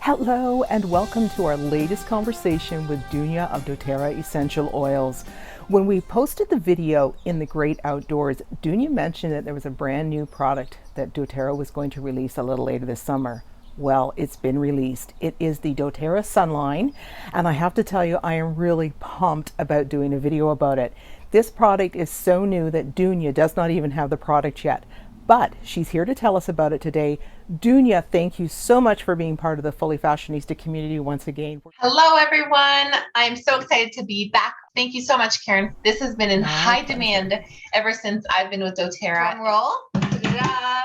Hello and welcome to our latest conversation with Dunja of dōTERRA Essential Oils. When we posted the video in the great outdoors, Dunja mentioned that there was a brand new product that dōTERRA was going to release a little later this summer. Well, it's been released. It is the dōTERRA Sunline, and I have to tell you, I am really pumped about doing a video about it. This product is so new that Dunja does not even have the product yet, but she's here to tell us about it today. Dunja, thank you so much for being part of the Fully Fashionista community once again. Hello, everyone. I'm so excited to be back. Thank you so much, Karen. This has been in high demand ever since I've been with dōTERRA. Drum roll. Ta-da.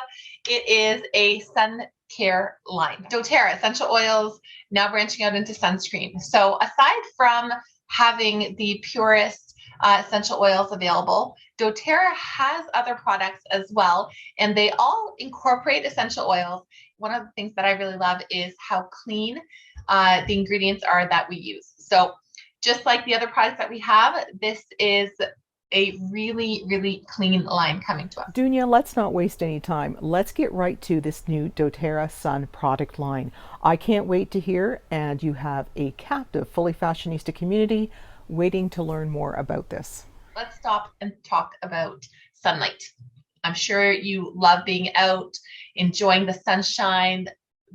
It is a sun care line. dōTERRA Essential Oils, now branching out into sunscreen. So aside from having the purest essential oils available, dōTERRA has other products as well, and they all incorporate essential oils. One of the things that I really love is how clean the ingredients are that we use. So just like the other products that we have, this is a really, really clean line coming to us. Dunja, let's not waste any time. Let's get right to this new dōTERRA Sun product line. I can't wait to hear, and you have a captive Fully Fashionista community waiting to learn more about this. Let's stop and talk about sunlight. I'm sure you love being out, enjoying the sunshine,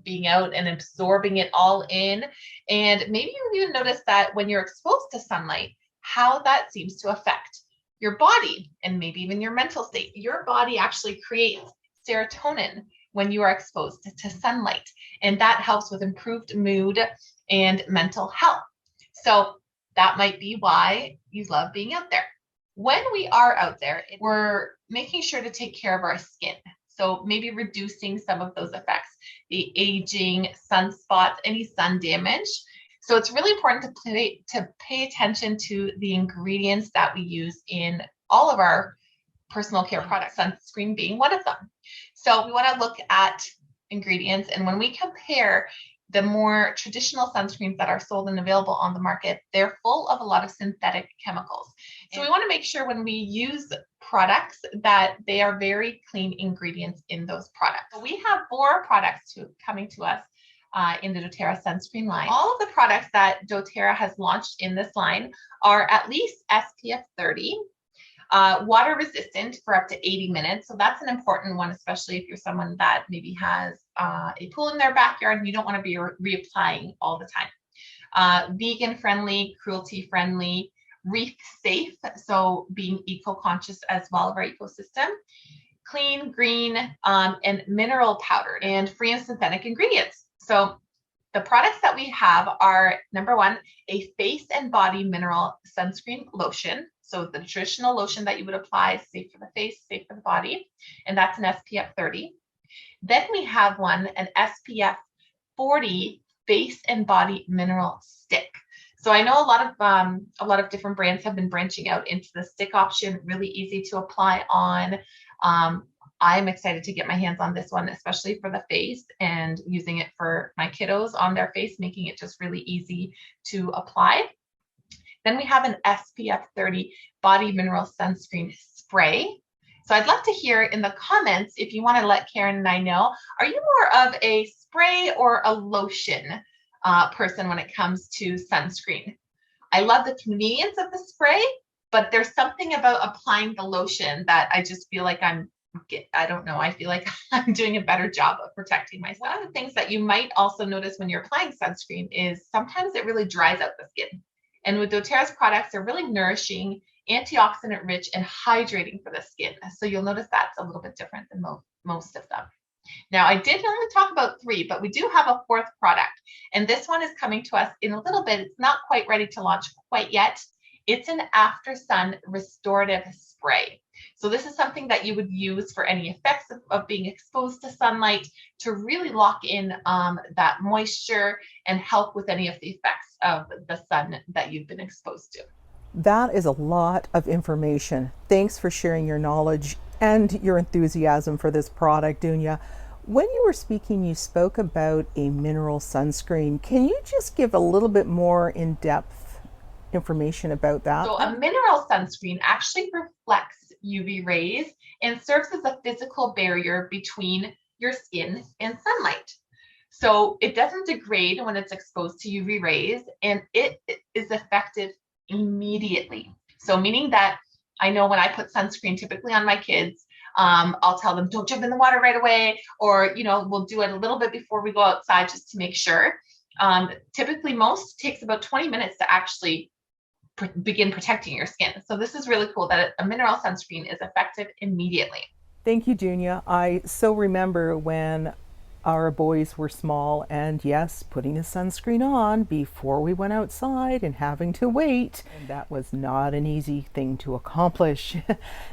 being out and absorbing it all in. And maybe you even notice that when you're exposed to sunlight, how that seems to affect your body and maybe even your mental state. Your body actually creates serotonin when you are exposed to sunlight, and that helps with improved mood and mental health. So that might be why you love being out there. When we are out there, we're making sure to take care of our skin. So maybe reducing some of those effects, the aging, sunspots, any sun damage. So it's really important to pay attention to the ingredients that we use in all of our personal care products, sunscreen being one of them. So we want to look at ingredients, and when we compare the more traditional sunscreens that are sold and available on the market, they're full of a lot of synthetic chemicals. So we want to make sure when we use products that they are very clean ingredients in those products. So we have 4 products coming to us in the dōTERRA sunscreen line. All of the products that dōTERRA has launched in this line are at least SPF 30, water resistant for up to 80 minutes. So that's an important one, especially if you're someone that maybe has a pool in their backyard and you don't want to be reapplying all the time. Vegan friendly, cruelty friendly, reef safe, so being eco-conscious as well of our ecosystem. Clean, green, and mineral powdered, and free of synthetic ingredients. So the products that we have are, number 1, a face and body mineral sunscreen lotion. So the traditional lotion that you would apply, safe for the face, safe for the body, and that's an SPF 30. Then we have an SPF 40 face and body mineral stick. So I know a lot of different brands have been branching out into the stick option, really easy to apply on. I'm excited to get my hands on this one, especially for the face, and using it for my kiddos on their face, making it just really easy to apply. Then we have an SPF 30 body mineral sunscreen spray. So I'd love to hear in the comments if you want to let Karen and I know, are you more of a spray or a lotion person when it comes to sunscreen? I love the convenience of the spray, but there's something about applying the lotion that I just feel like I feel like I'm doing a better job of protecting myself. One of the things that you might also notice when you're applying sunscreen is sometimes it really dries out the skin. And with dōTERRA's products, they're really nourishing, antioxidant rich, and hydrating for the skin. So you'll notice that's a little bit different than most of them. Now, I did only talk about 3, but we do have a 4th product. And this one is coming to us in a little bit. It's not quite ready to launch quite yet. It's an after sun restorative spray. So this is something that you would use for any effects of being exposed to sunlight to really lock in that moisture and help with any of the effects of the sun that you've been exposed to. That is a lot of information. Thanks for sharing your knowledge and your enthusiasm for this product, Dunja. When you were speaking, you spoke about a mineral sunscreen. Can you just give a little bit more in-depth information about that? So a mineral sunscreen actually reflects UV rays and serves as a physical barrier between your skin and sunlight. So it doesn't degrade when it's exposed to UV rays, and it is effective immediately. So meaning that I know when I put sunscreen typically on my kids, I'll tell them, don't jump in the water right away, or, we'll do it a little bit before we go outside just to make sure. Typically most takes about 20 minutes to actually begin protecting your skin. So this is really cool that a mineral sunscreen is effective immediately. Thank you, Dunja. I so remember when our boys were small, and yes, putting a sunscreen on before we went outside and having to wait, and that was not an easy thing to accomplish.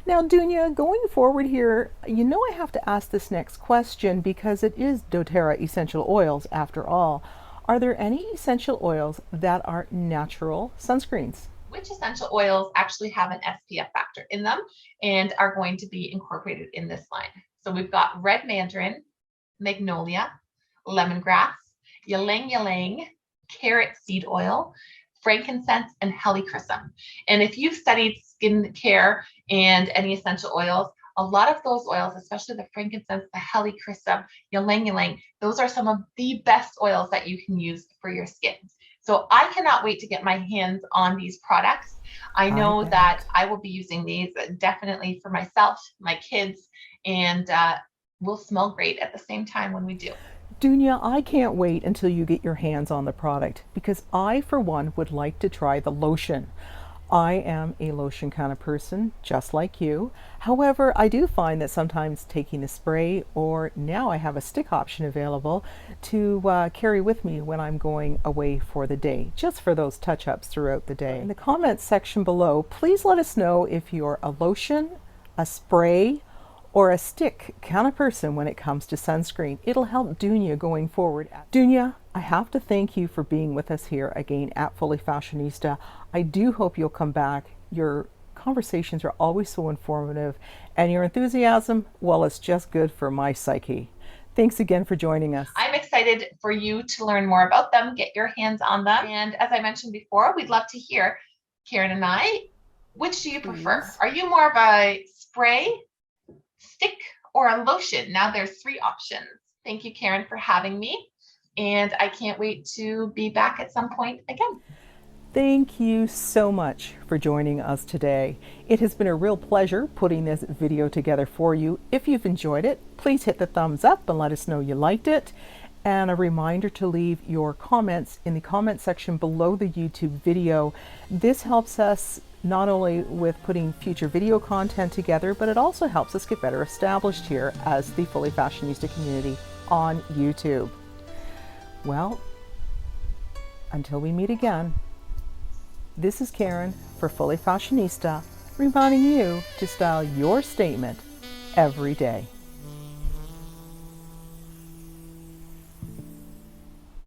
Now, Dunja, going forward here, I have to ask this next question because it is doTERRA essential oils after all. Are there any essential oils that are natural sunscreens? Which essential oils actually have an SPF factor in them and are going to be incorporated in this line. So we've got red mandarin, magnolia, lemongrass, ylang ylang, carrot seed oil, frankincense, and helichrysum. And if you've studied skincare and any essential oils, a lot of those oils, especially the frankincense, the helichrysum, ylang ylang, those are some of the best oils that you can use for your skin. So I cannot wait to get my hands on these products. I know that I will be using these definitely for myself, my kids, and we'll smell great at the same time when we do. Dunja, I can't wait until you get your hands on the product because I, for one, would like to try the lotion. I am a lotion kind of person, just like you. However, I do find that sometimes taking a spray, or now I have a stick option available to carry with me when I'm going away for the day, just for those touch-ups throughout the day. In the comments section below, please let us know if you're a lotion, a spray, or a stick kind of person when it comes to sunscreen. It'll help Dunja going forward. Dunja, I have to thank you for being with us here again at Fully Fashionista. I do hope you'll come back. Your conversations are always so informative, and your enthusiasm, well, it's just good for my psyche. Thanks again for joining us. I'm excited for you to learn more about them, get your hands on them. And as I mentioned before, we'd love to hear, Karen and I, which do you prefer? Are you more of a spray, stick, or a lotion? Now there's 3 options. Thank you, Karen, for having me. And I can't wait to be back at some point again. Thank you so much for joining us today. It has been a real pleasure putting this video together for you. If you've enjoyed it, please hit the thumbs up and let us know you liked it. And a reminder to leave your comments in the comment section below the YouTube video. This helps us not only with putting future video content together, but it also helps us get better established here as the Fully Fashionista community on YouTube. Well, until we meet again, this is Karen for Fully Fashionista, reminding you to style your statement every day.